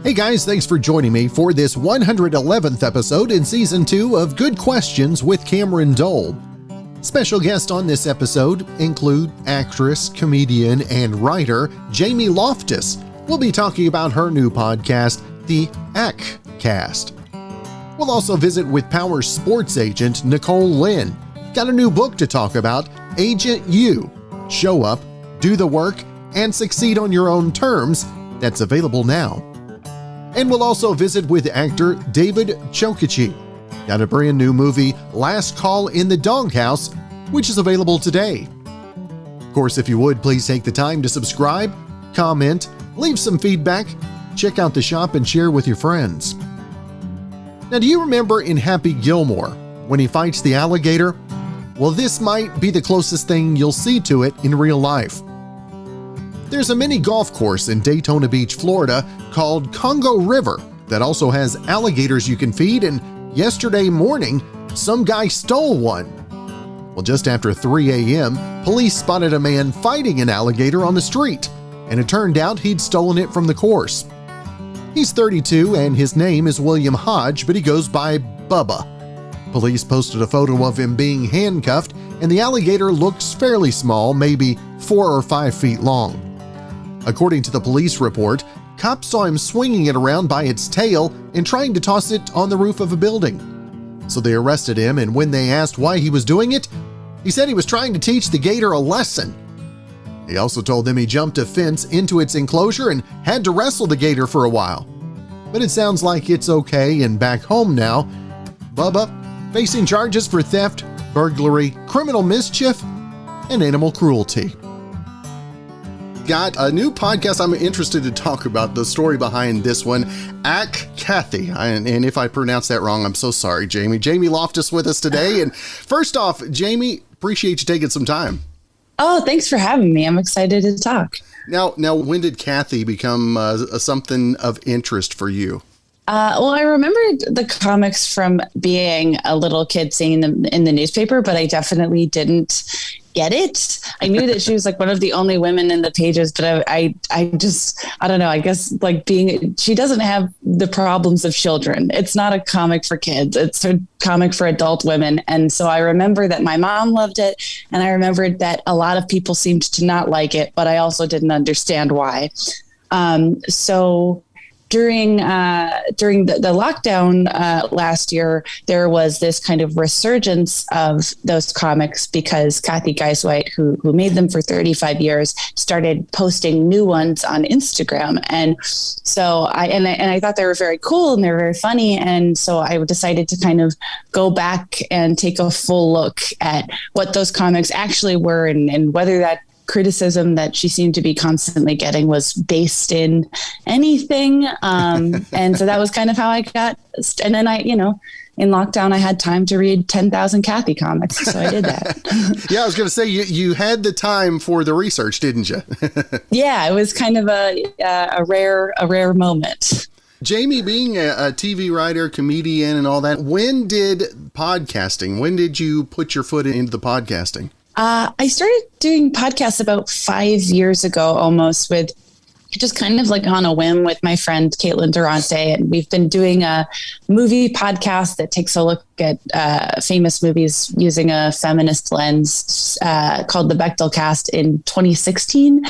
Hey guys, thanks for joining me for this 111th episode in Season 2 of Good Questions with Cameron Dole. Special guests on this episode include actress, comedian, and writer Jamie Loftus. We'll be talking about her new podcast, The Cast. We'll also visit with Power Sports agent Nicole Lynn. Got a new book to talk about, Agent U. Show up, do the work, and succeed on your own terms. That's available now. And we'll also visit with actor David Chokachi. Got a brand new movie, Last Call in the Doghouse, which is available today. Of course, if you would, please take the time to subscribe, comment, leave some feedback, check out the shop, and share with your friends. Now, do you remember in Happy Gilmore when he fights the alligator? Well, this might be the closest thing you'll see to it in real life. There's a mini golf course in Daytona Beach, Florida called Congo River that also has alligators you can feed, and yesterday morning, some guy stole one. Well, just after 3 a.m., police spotted a man fighting an alligator on the street, and it turned out he'd stolen it from the course. He's 32 and his name is William Hodge, but he goes by Bubba. Police posted a photo of him being handcuffed, and the alligator looks fairly small, maybe 4 or 5 feet long. According to the police report, cops saw him swinging it around by its tail and trying to toss it on the roof of a building. So they arrested him, and when they asked why he was doing it, he said he was trying to teach the gator a lesson. He also told them he jumped a fence into its enclosure and had to wrestle the gator for a while. But it sounds like it's okay and back home now. Bubba facing charges for theft, burglary, criminal mischief, and animal cruelty. Got a new podcast I'm interested to talk about the story behind this one, Kathy. And if I pronounce that wrong, I'm so sorry, Jamie. Jamie Loftus with us today. And first off, Jamie, appreciate you taking some time. Oh, thanks for having me. I'm excited to talk. Now, when did Kathy become something of interest for you? Well, I remembered the comics from being a little kid, seeing them in the newspaper, but I definitely didn't get it. I knew that she was like one of the only women in the pages, but I don't know. I guess like she doesn't have the problems of children. It's not a comic for kids. It's a comic for adult women. And so I remember that my mom loved it. And I remembered that a lot of people seemed to not like it, but I also didn't understand why. So during the lockdown last year, there was this kind of resurgence of those comics because Kathy Geisweit, who made them for 35 years, started posting new ones on Instagram. And so I thought they were very cool and they were very funny. And so I decided to kind of go back and take a full look at what those comics actually were and whether that criticism that she seemed to be constantly getting was based in anything. And so that was kind of how I got, and then in lockdown, I had time to read 10,000 Kathy comics. So I did that. Yeah, I was going to say, you had the time for the research, didn't you? Yeah, it was kind of a rare moment. Jamie, being a TV writer, comedian, and all that, when did you put your foot into the podcasting? I started doing podcasts about 5 years ago, almost, with just kind of like on a whim with my friend Caitlin Durante. And we've been doing a movie podcast that takes a look at famous movies using a feminist lens called the Bechdel Cast in 2016.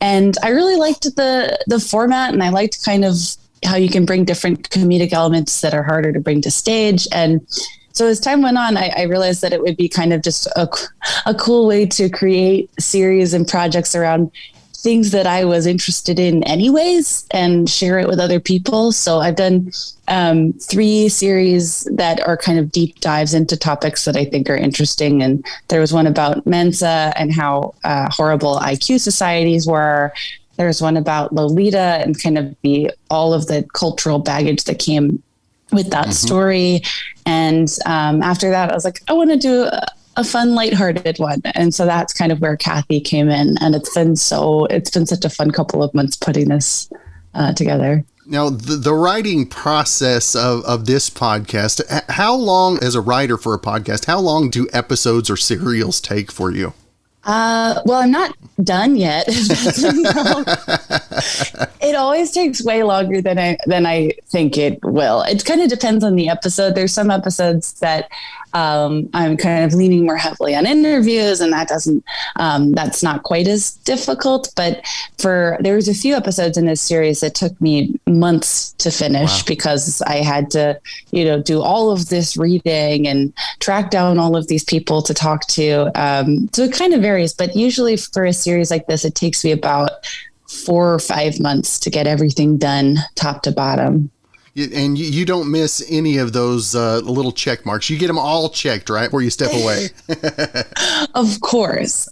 And I really liked the format, and I liked kind of how you can bring different comedic elements that are harder to bring to stage. And so as time went on, I realized that it would be kind of just a cool way to create series and projects around things that I was interested in anyways and share it with other people. So I've done 3 series that are kind of deep dives into topics that I think are interesting. And there was one about Mensa and how horrible IQ societies were. There's one about Lolita and kind of all of the cultural baggage that came with that story. And after that, I was like, I want to do a fun, lighthearted one. And so that's kind of where Kathy came in. And it's been such a fun couple of months putting this together. Now, the writing process of this podcast, how long, as a writer for a podcast, how long do episodes or serials take for you? Well, I'm not done yet. It always takes way longer than I think it will. It kind of depends on the episode. There's some episodes that I'm kind of leaning more heavily on interviews, and that's not quite as difficult. But there was a few episodes in this series that took me months to finish because I had to, do all of this reading and track down all of these people to talk to. So it kind of varies, but usually for a series like this, it takes me about 4 or 5 months to get everything done top to bottom. And you don't miss any of those little check marks. You get them all checked, right? Before you step away. Of course.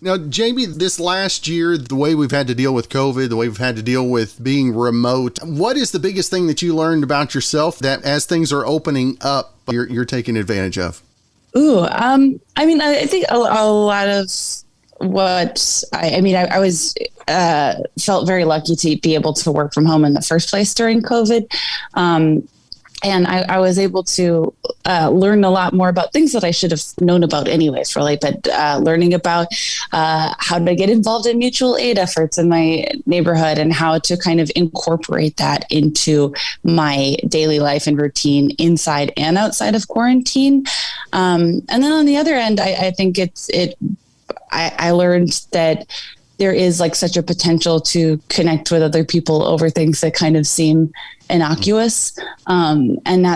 Now, Jamie, this last year, the way we've had to deal with COVID, the way we've had to deal with being remote, what is the biggest thing that you learned about yourself that as things are opening up, you're taking advantage of? I think a lot of what I was felt very lucky to be able to work from home in the first place during COVID. And I was able to learn a lot more about things that I should have known about anyways, really. But learning about how to get involved in mutual aid efforts in my neighborhood and how to kind of incorporate that into my daily life and routine inside and outside of quarantine. And then on the other end, I think I learned that there is like such a potential to connect with other people over things that kind of seem innocuous. And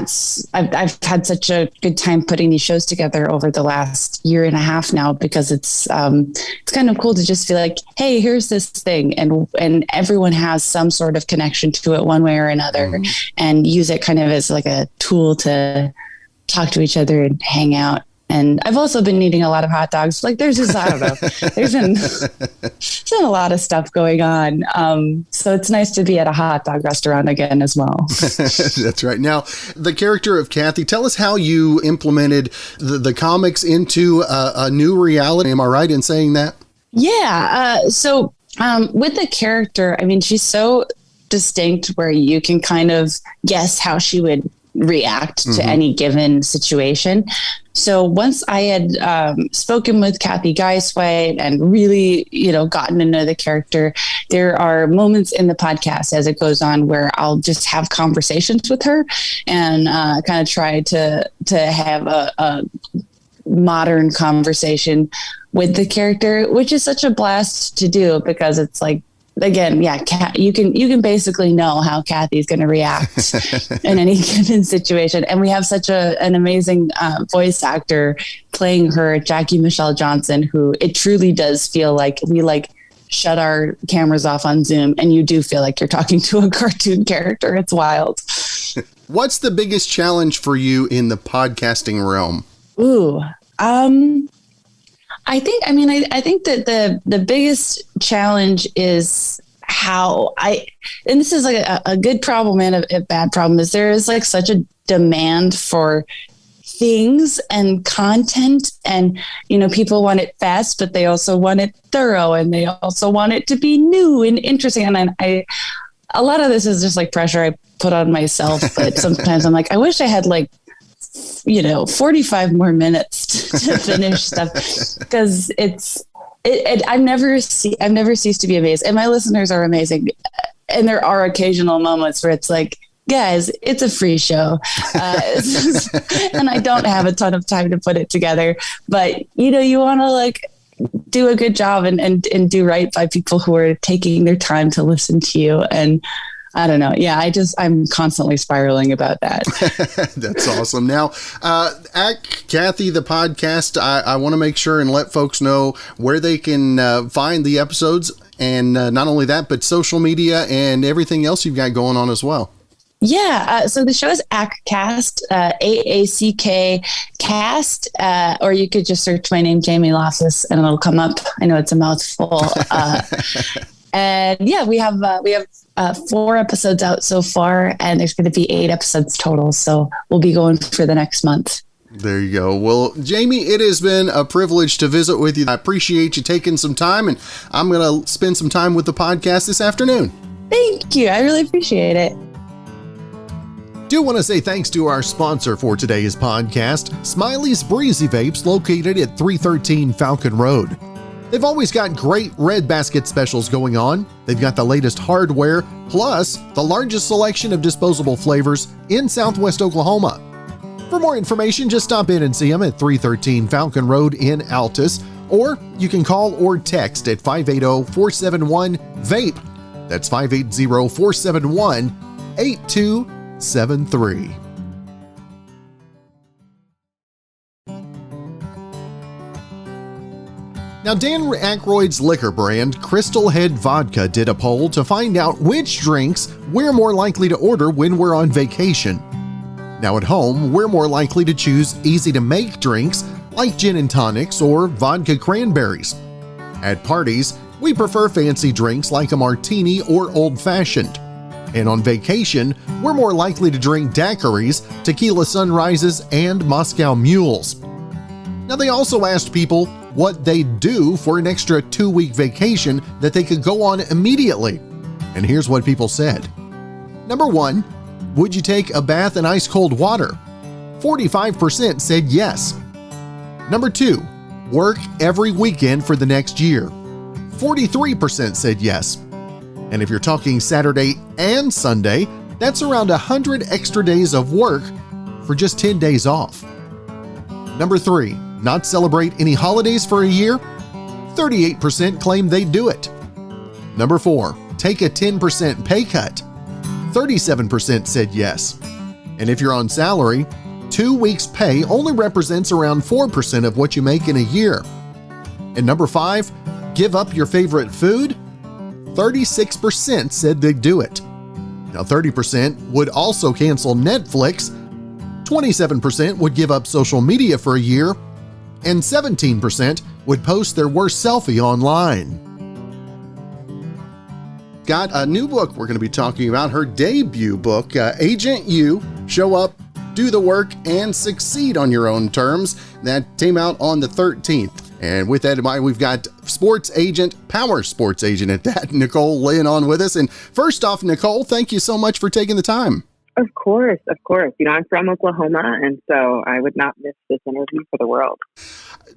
I've had such a good time putting these shows together over the last year and a half now, because it's kind of cool to just feel like, hey, here's this thing. And everyone has some sort of connection to it one way or another, and use it kind of as like a tool to talk to each other and hang out. And I've also been eating a lot of hot dogs. Like there's been a lot of stuff going on. So it's nice to be at a hot dog restaurant again as well. That's right. Now, the character of Kathy, tell us how you implemented the comics into a new reality. Am I right in saying that? Yeah. So with the character, she's so distinct where you can kind of guess how she would react to any given situation. So once I had spoken with Kathy Geisweit and really, gotten to know the character, there are moments in the podcast as it goes on where I'll just have conversations with her and kind of try to have a modern conversation with the character, which is such a blast to do because it's like, again, you can basically know how Kathy's going to react in any given situation. And we have such an amazing voice actor playing her, Jackie Michelle Johnson, who it truly does feel like we shut our cameras off on Zoom and you do feel like you're talking to a cartoon character. It's wild. What's the biggest challenge for you in the podcasting realm? I think that the biggest challenge is and this is like a good problem and a bad problem, is there is like such a demand for things and content, and people want it fast, but they also want it thorough, and they also want it to be new and interesting. And a lot of this is just like pressure I put on myself, but sometimes I'm like, I wish I had 45 more minutes to finish stuff, because I've never ceased to be amazed, and my listeners are amazing. And there are occasional moments where it's like, guys, it's a free show. And I don't have a ton of time to put it together, but you want to do a good job and do right by people who are taking their time to listen to you. And I don't know. Yeah, I'm constantly spiraling about that. That's awesome. Now, at Kathy, the podcast, I want to make sure and let folks know where they can find the episodes, and not only that, but social media and everything else you've got going on as well. Yeah. So the show is ACKcast, AACK cast, or you could just search my name, Jamie Loftus, and it'll come up. I know it's a mouthful. And yeah, we have 4 episodes out so far, and there's going to be 8 episodes total. So we'll be going for the next month. There you go. Well, Jamie, it has been a privilege to visit with you. I appreciate you taking some time, and I'm going to spend some time with the podcast this afternoon. Thank you. I really appreciate it. Do want to say thanks to our sponsor for today's podcast, Smiley's Breezy Vapes, located at 313 Falcon Road. They've always got great red basket specials going on. They've got the latest hardware, plus the largest selection of disposable flavors in Southwest Oklahoma. For more information, just stop in and see them at 313 Falcon Road in Altus, or you can call or text at 580-471-VAPE. That's 580-471-8273. Now, Dan Aykroyd's liquor brand, Crystal Head Vodka, did a poll to find out which drinks we're more likely to order when we're on vacation. Now, at home, we're more likely to choose easy-to-make drinks like gin and tonics or vodka cranberries. At parties, we prefer fancy drinks like a martini or old-fashioned. And on vacation, we're more likely to drink daiquiris, tequila sunrises, and Moscow mules. Now, they also asked people what they'd do for an extra 2-week vacation that they could go on immediately. And here's what people said. Number 1, would you take a bath in ice cold water? 45% said yes. Number 2, work every weekend for the next year. 43% said yes. And if you're talking Saturday and Sunday, that's around 100 extra days of work for just 10 days off. Number 3, not celebrate any holidays for a year? 38% claim they'd do it. Number 4, take a 10% pay cut. 37% said yes. And if you're on salary, 2 weeks' pay only represents around 4% of what you make in a year. And number 5, give up your favorite food? 36% said they'd do it. Now, 30% would also cancel Netflix, 27% would give up social media for a year, and 17% would post their worst selfie online. Got a new book we're going to be talking about, her debut book, Agent You, Show Up, Do the Work, and Succeed on Your Own Terms. That came out on the 13th. And with that in mind, we've got sports agent, power sports agent at that, Nicole Lynn on with us. And first off, Nicole, thank you so much for taking the time. Of course. I'm from Oklahoma, and so I would not miss this interview for the world.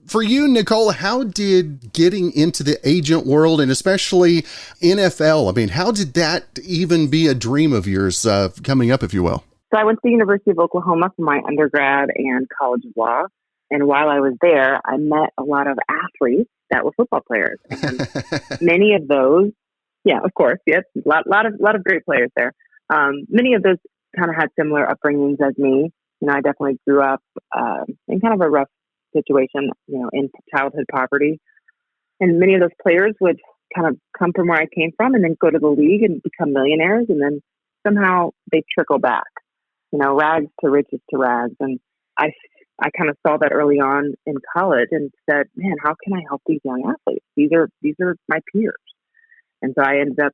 For you, Nicole, how did getting into the agent world, and especially NFL, how did that even be a dream of yours coming up, if you will? So I went to the University of Oklahoma for my undergrad and college of law. And while I was there, I met a lot of athletes that were football players. And many of those, yeah, of course, yes, a lot of great players there. Many of those kind of had similar upbringings as me. I definitely grew up in kind of a rough situation, in childhood poverty. And many of those players would kind of come from where I came from and then go to the league and become millionaires. And then somehow they trickle back, rags to riches to rags. And I kind of saw that early on in college and said, man, how can I help these young athletes? These are my peers. And so I ended up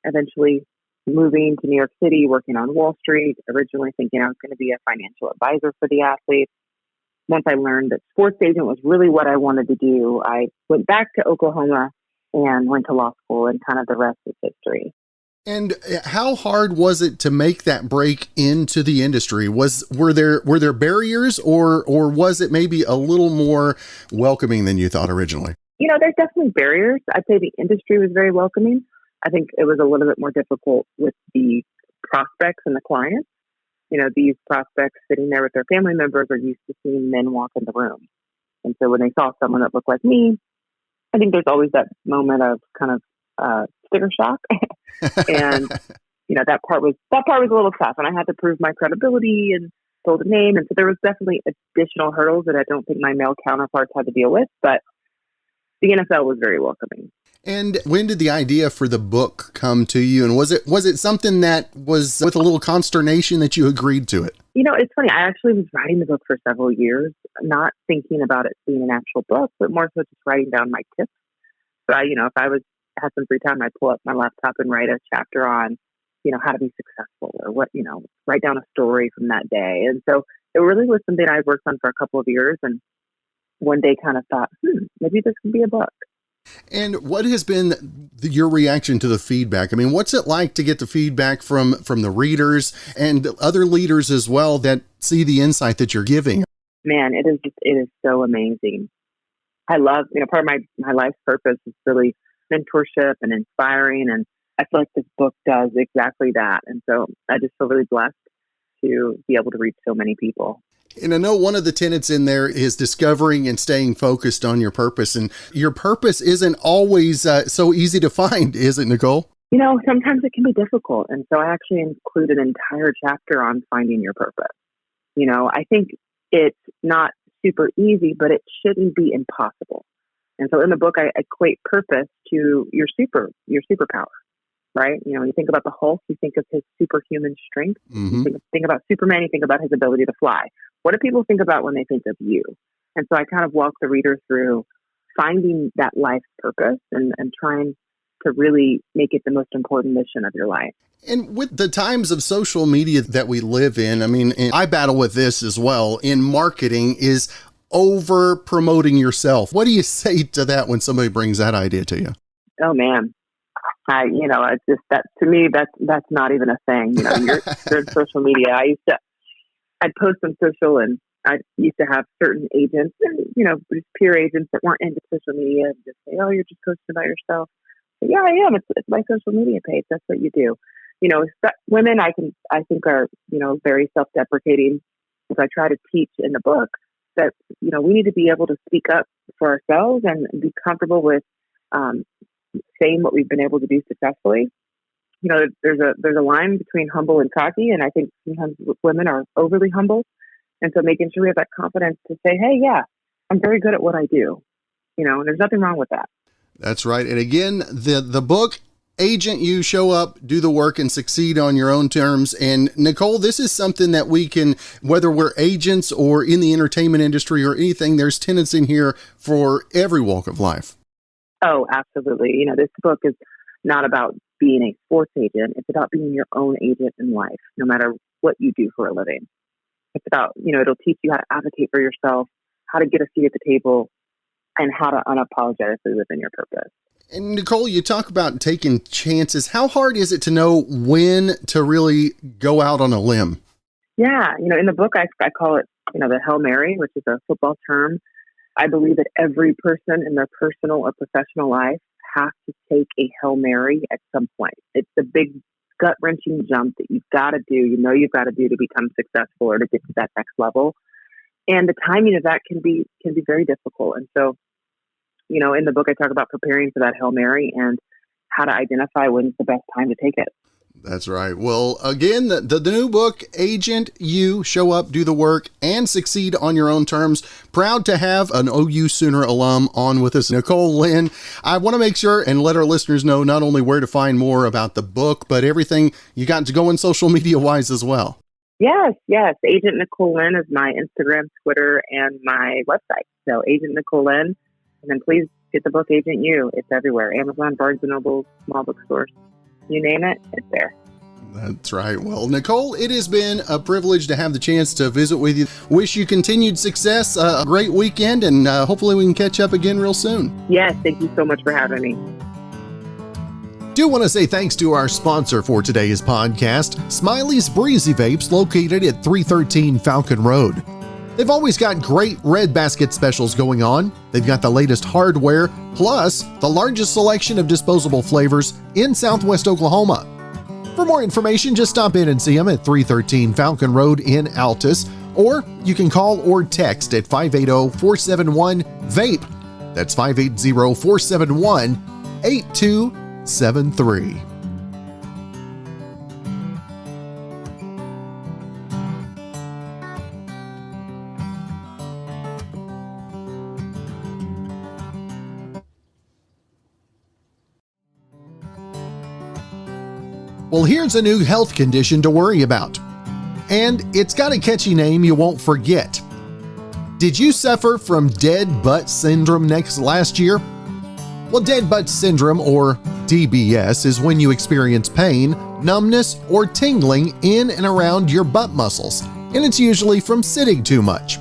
eventually moving to New York City, working on Wall Street, originally thinking I was going to be a financial advisor for the athletes. Once I learned that sports agent was really what I wanted to do, I went back to Oklahoma and went to law school, and kind of the rest is history. And how hard was it to make that break into the industry? Were there barriers, or was it maybe a little more welcoming than you thought originally? There's definitely barriers. I'd say the industry was very welcoming. I think it was a little bit more difficult with the prospects and the clients. These prospects sitting there with their family members are used to seeing men walk in the room. And so when they saw someone that looked like me, I think there's always that moment of kind of sticker shock. And, that part was a little tough, and I had to prove my credibility and build a name. And so there was definitely additional hurdles that I don't think my male counterparts had to deal with, but the NFL was very welcoming. And when did the idea for the book come to you? And was it something that was with a little consternation that you agreed to it? It's funny. I actually was writing the book for several years, not thinking about it being an actual book, but more so just writing down my tips. So if I had some free time, I'd pull up my laptop and write a chapter on, how to be successful, or what, write down a story from that day. And so it really was something I worked on for a couple of years, and one day kind of thought, maybe this can be a book. And what has been your reaction to the feedback? What's it like to get the feedback from the readers and other leaders as well that see the insight that you're giving? Man, it is so amazing. I love, part of my life's purpose is really mentorship and inspiring. And I feel like this book does exactly that. And so I just feel really blessed to be able to reach so many people. And I know one of the tenets in there is discovering and staying focused on your purpose. And your purpose isn't always so easy to find, is it, Nicole? Sometimes it can be difficult. And so I actually include an entire chapter on finding your purpose. I think it's not super easy, but it shouldn't be impossible. And so in the book, I equate purpose to your superpower, right? When you think about the Hulk, you think of his superhuman strength. Mm-hmm. You think about Superman, you think about his ability to fly. What do people think about when they think of you? And so I kind of walk the reader through finding that life's purpose and trying to really make it the most important mission of your life. And with the times of social media that we live in, and I battle with this as well, in marketing is over promoting yourself. What do you say to that when somebody brings that idea to you? Oh man. It's just that to me, that's not even a thing. You're in social media. I'd post on social, and I used to have certain agents, just peer agents that weren't into social media, and just say, "Oh, you're just posting about yourself." But yeah, I am. It's my social media page. That's what you do. Women, I think are very self-deprecating. As I try to teach in the book, that we need to be able to speak up for ourselves and be comfortable with saying what we've been able to do successfully. There's a line between humble and cocky, and I think sometimes women are overly humble. And so making sure we have that confidence to say, hey, yeah, I'm very good at what I do. And there's nothing wrong with that. That's right. And again, the book, Agent You, Show Up, Do the Work, and Succeed on Your Own Terms. And Nicole, this is something that we can, whether we're agents or in the entertainment industry or anything, there's tenets in here for every walk of life. Oh, absolutely. This book is not about being a sports agent. It's about being your own agent in life, no matter what you do for a living. It's about, it'll teach you how to advocate for yourself, how to get a seat at the table, and how to unapologetically live in your purpose. And Nicole, you talk about taking chances. How hard is it to know when to really go out on a limb? Yeah. In the book, I call it, the Hail Mary, which is a football term. I believe that every person in their personal or professional life has to take a Hail Mary at some point. It's the big gut-wrenching jump that you've got to do, you've got to do to become successful or to get to that next level. And the timing of that can be very difficult. And so, in the book, I talk about preparing for that Hail Mary and how to identify when's the best time to take it. That's right. Well, again, the new book, Agent You, Show Up, Do the Work, and Succeed on Your Own Terms. Proud to have an OU Sooner alum on with us, Nicole Lynn. I want to make sure and let our listeners know not only where to find more about the book, but everything you got to go in social media-wise as well. Yes. Agent Nicole Lynn is my Instagram, Twitter, and my website. So Agent Nicole Lynn. And then please get the book, Agent You. It's everywhere. Amazon, Barnes & Noble, small bookstores. You name it, it's there. That's right. Well, Nicole, it has been a privilege to have the chance to visit with you. Wish you continued success, a great weekend, and hopefully we can catch up again real soon. Yes, thank you so much for having me. Do want to say thanks to our sponsor for today's podcast, Smiley's Breezy Vapes, located at 313 Falcon Road. They've always got great red basket specials going on. They've got the latest hardware, plus the largest selection of disposable flavors in Southwest Oklahoma. For more information, just stop in and see them at 313 Falcon Road in Altus, or you can call or text at 580-471-VAPE. That's 580-471-8273. Well, here's a new health condition to worry about. And it's got a catchy name you won't forget. Did you suffer from dead butt syndrome last year? Well, dead butt syndrome, or DBS, is when you experience pain, numbness, or tingling in and around your butt muscles, and it's usually from sitting too much.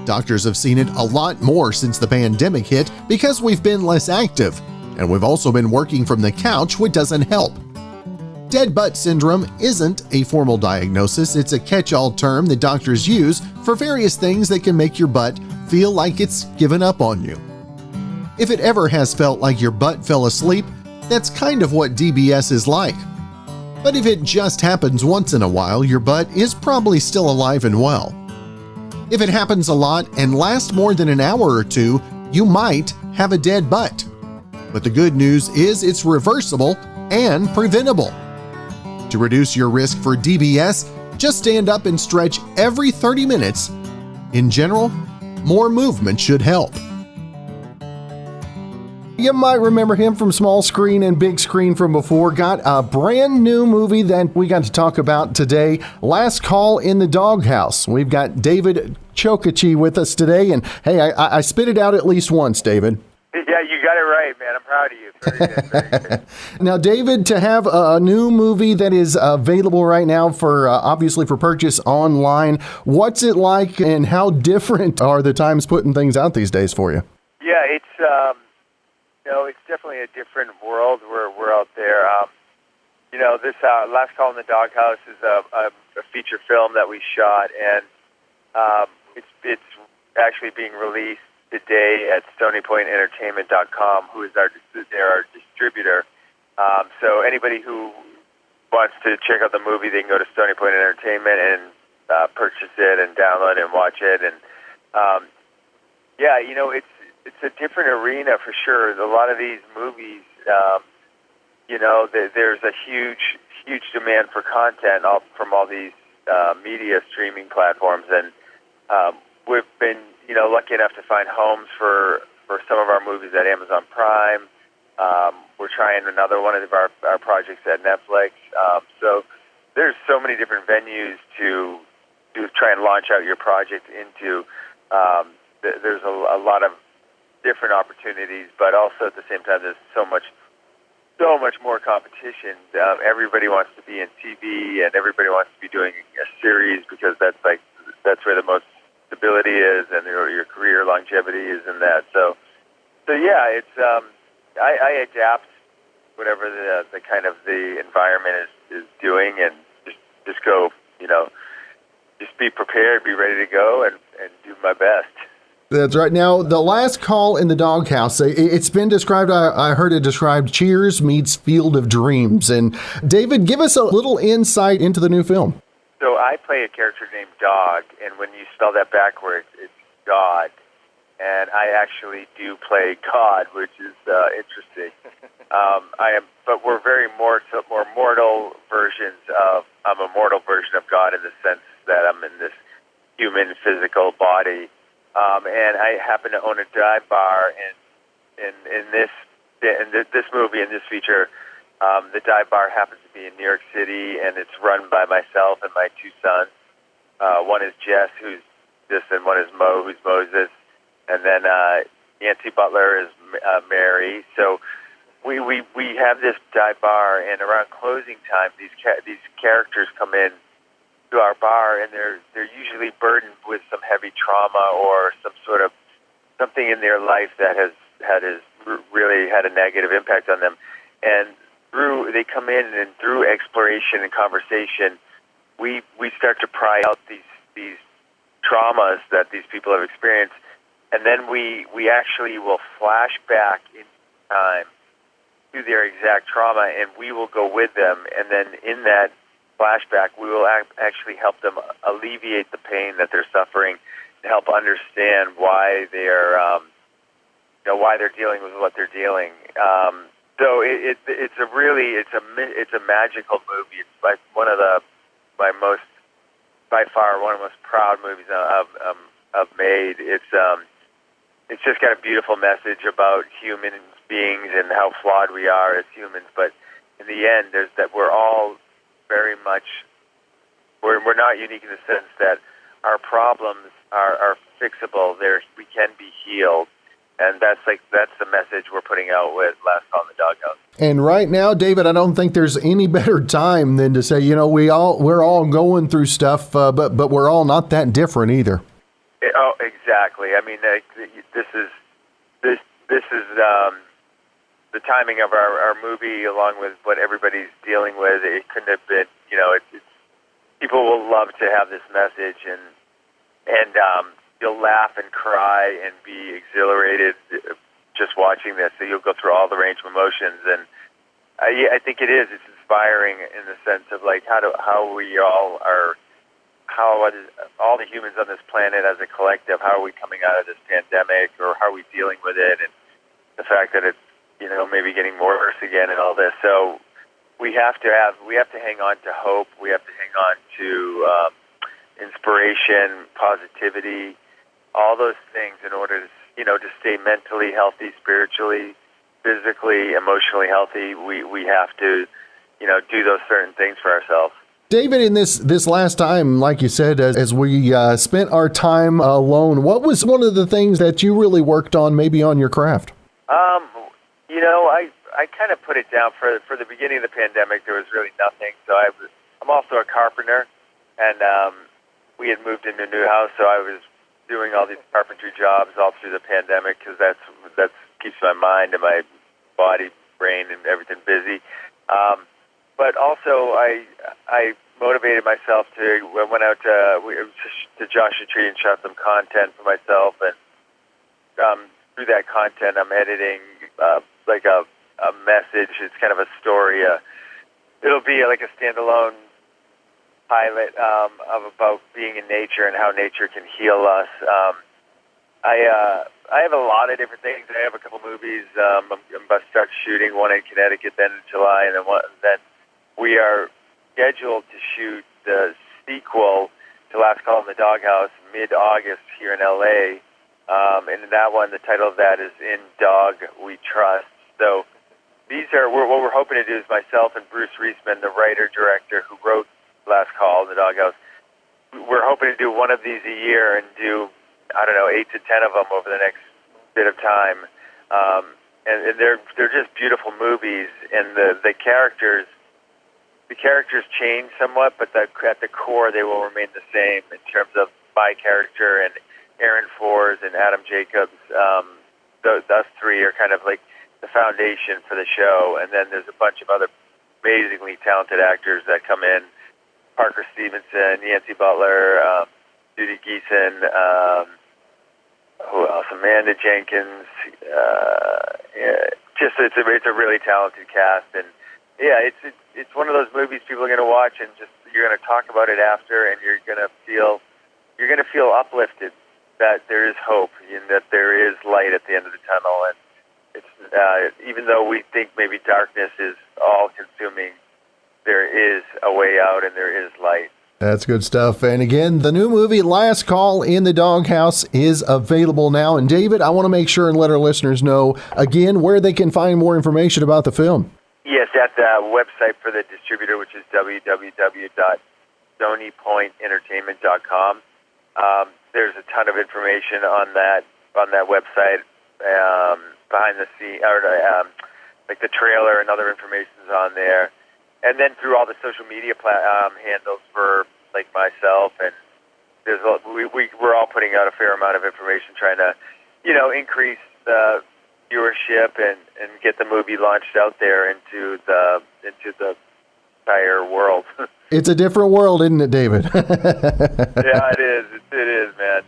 Doctors have seen it a lot more since the pandemic hit because we've been less active, and we've also been working from the couch, which doesn't help. Dead butt syndrome isn't a formal diagnosis. It's a catch-all term that doctors use for various things that can make your butt feel like it's given up on you. If it ever has felt like your butt fell asleep, that's kind of what DBS is like. But if it just happens once in a while, your butt is probably still alive and well. If it happens a lot and lasts more than an hour or two, you might have a dead butt. But the good news is it's reversible and preventable. To reduce your risk for DBS, just stand up and stretch every 30 minutes. In general, more movement should help. You might remember him from small screen and big screen from before. Got a brand new movie that we got to talk about today, Last Call in the Doghouse. We've got David Chokachi with us today, and hey, I spit it out at least once, David. Yeah, you got it right, man. I'm proud of you. Very good, very good. Now, David, to have a new movie that is available right now for obviously for purchase online, what's it like and how different are the times putting things out these days for you? Yeah, it's it's definitely a different world. We're out there. This Last Call in the Doghouse is a feature film that we shot, and it's actually being released today at StonyPointEntertainment.com, who is our distributor. So anybody who wants to check out the movie, they can go to Stony Point Entertainment and purchase it and download it and watch it. And it's a different arena for sure. A lot of these movies, there's a huge demand for content from all these media streaming platforms, and we've been lucky enough to find homes for some of our movies at Amazon Prime. We're trying another one of our projects at Netflix. So there's so many different venues to try and launch out your project into. There's a lot of different opportunities, but also at the same time, there's so much more competition. Everybody wants to be in TV, and everybody wants to be doing a series because that's where the most stability is, and your career longevity is in that. So yeah, it's I adapt whatever the kind of the environment is doing, and just go, just be prepared, be ready to go, and do my best. That's right. Now, The Last Call in the Doghouse, it's been described, I heard it described, Cheers meets Field of Dreams. And David, give us a little insight into the new film. So I play a character named Dog, and when you spell that backwards, it's God. And I actually do play God, which is interesting. But we're very more mortal versions of. I'm a mortal version of God in the sense that I'm in this human physical body. And I happen to own a dive bar, and in this movie, in this feature, the dive bar happens to be in New York City, and it's run by myself and my two sons. One is Jess, who's this, and one is Mo, who's Moses, and then Nancy Butler is Mary. So we have this dive bar, and around closing time, these characters come in to our bar, and they're usually burdened with some heavy trauma or something in their life that has really had a negative impact on them. And they come in, and through exploration and conversation, we start to pry out these traumas that these people have experienced, and then we actually will flash back in time to their exact trauma, and we will go with them, and then in that flashback, we will actually help them alleviate the pain that they're suffering, and help understand why they're dealing with what they're dealing. So it's a magical movie. It's by far one of the most proud movies I've made. It's just got a beautiful message about human beings and how flawed we are as humans. But in the end, we're all very much, we're not unique in the sense that our problems are fixable. We can be healed, and that's the message we're putting out with Last Call in the Doghouse. And right now, David, I don't think there's any better time than to say, we're all going through stuff, but we're all not that different either. Oh, exactly. I mean, this is the timing of our movie, along with what everybody's dealing with. It couldn't have been, people will love to have this message, and you'll laugh and cry and be exhilarated just watching this. So you'll go through all the range of emotions, and I think it is. It's inspiring in the sense of like how we all are, how all the humans on this planet as a collective, how are we coming out of this pandemic, or how are we dealing with it, and the fact that it's maybe getting worse again and all this. So we have to hang on to hope. We have to hang on to inspiration, positivity, all those things in order to to stay mentally healthy, spiritually, physically, emotionally healthy. We have to do those certain things for ourselves. David, in this last time, like you said, as we spent our time alone, what was one of the things that you really worked on, maybe on your craft? I kind of put it down for the beginning of the pandemic. There was really nothing. So I'm also a carpenter, and we had moved into a new house, so I was doing all these carpentry jobs all through the pandemic because that keeps my mind and my body, brain, and everything busy. But also, I motivated myself to. I went out to Joshua Tree and shot some content for myself, and through that content, I'm editing like a message. It's kind of a story. It'll be like a standalone pilot of about being in nature and how nature can heal us. I have a lot of different things. I have a couple movies. I'm about to start shooting one in Connecticut, then in July, and then we are scheduled to shoot the sequel to Last Call in the Doghouse mid-August here in LA. And in that one, the title of that is In Dog We Trust. So these are what we're hoping to do is myself and Bruce Reisman, the writer-director who wrote Last Call in the Doghouse. We're hoping to do one of these a year and do, 8 to 10 of them over the next bit of time. And they're just beautiful movies, and the characters change somewhat, but at the core they will remain the same in terms of my character and Aaron Fours and Adam Jacobs. Those three are kind of like the foundation for the show, and then there's a bunch of other amazingly talented actors that come in. Parker Stevenson, Yancey Butler, Judy Geeson, who else? Amanda Jenkins. It's a really talented cast, and it's one of those movies people are going to watch, and just you're going to talk about it after, and you're going to feel uplifted that there is hope and that there is light at the end of the tunnel, and it's even though we think maybe darkness is all consuming, there is a way out and there is light. That's good stuff. And again, the new movie Last Call in the Doghouse is available now. And David, I want to make sure and let our listeners know again where they can find more information about the film. Yes, at the website for the distributor, which is www.stonypointentertainment.com. There's a ton of information on that website, behind the scene, like the trailer and other information is on there. And then through all the social media handles for like myself, and we're all putting out a fair amount of information, trying to increase the viewership and get the movie launched out there into the entire world. It's a different world, isn't it, David? Yeah, it is. It is, man.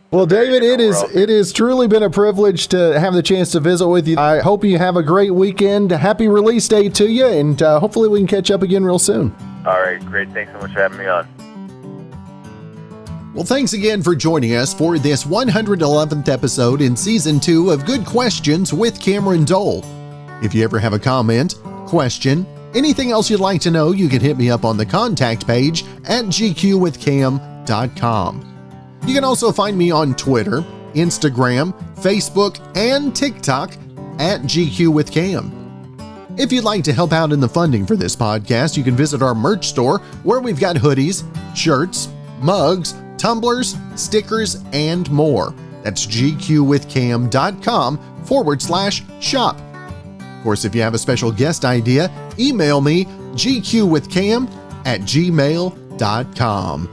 Well, David, it has truly been a privilege to have the chance to visit with you. I hope you have a great weekend. Happy release day to you, and hopefully we can catch up again real soon. All right, great. Thanks so much for having me on. Well, thanks again for joining us for this 111th episode in Season 2 of Good Questions with Cameron Dole. If you ever have a comment, question, anything else you'd like to know, you can hit me up on the contact page at gqwithcam.com. You can also find me on Twitter, Instagram, Facebook, and TikTok at GQWithCam. If you'd like to help out in the funding for this podcast, you can visit our merch store where we've got hoodies, shirts, mugs, tumblers, stickers, and more. That's gqwithcam.com/shop. Of course, if you have a special guest idea, email me gqwithcam@gmail.com.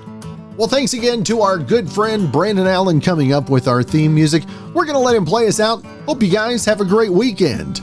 Well, thanks again to our good friend Brandon Allen coming up with our theme music. We're going to let him play us out. Hope you guys have a great weekend.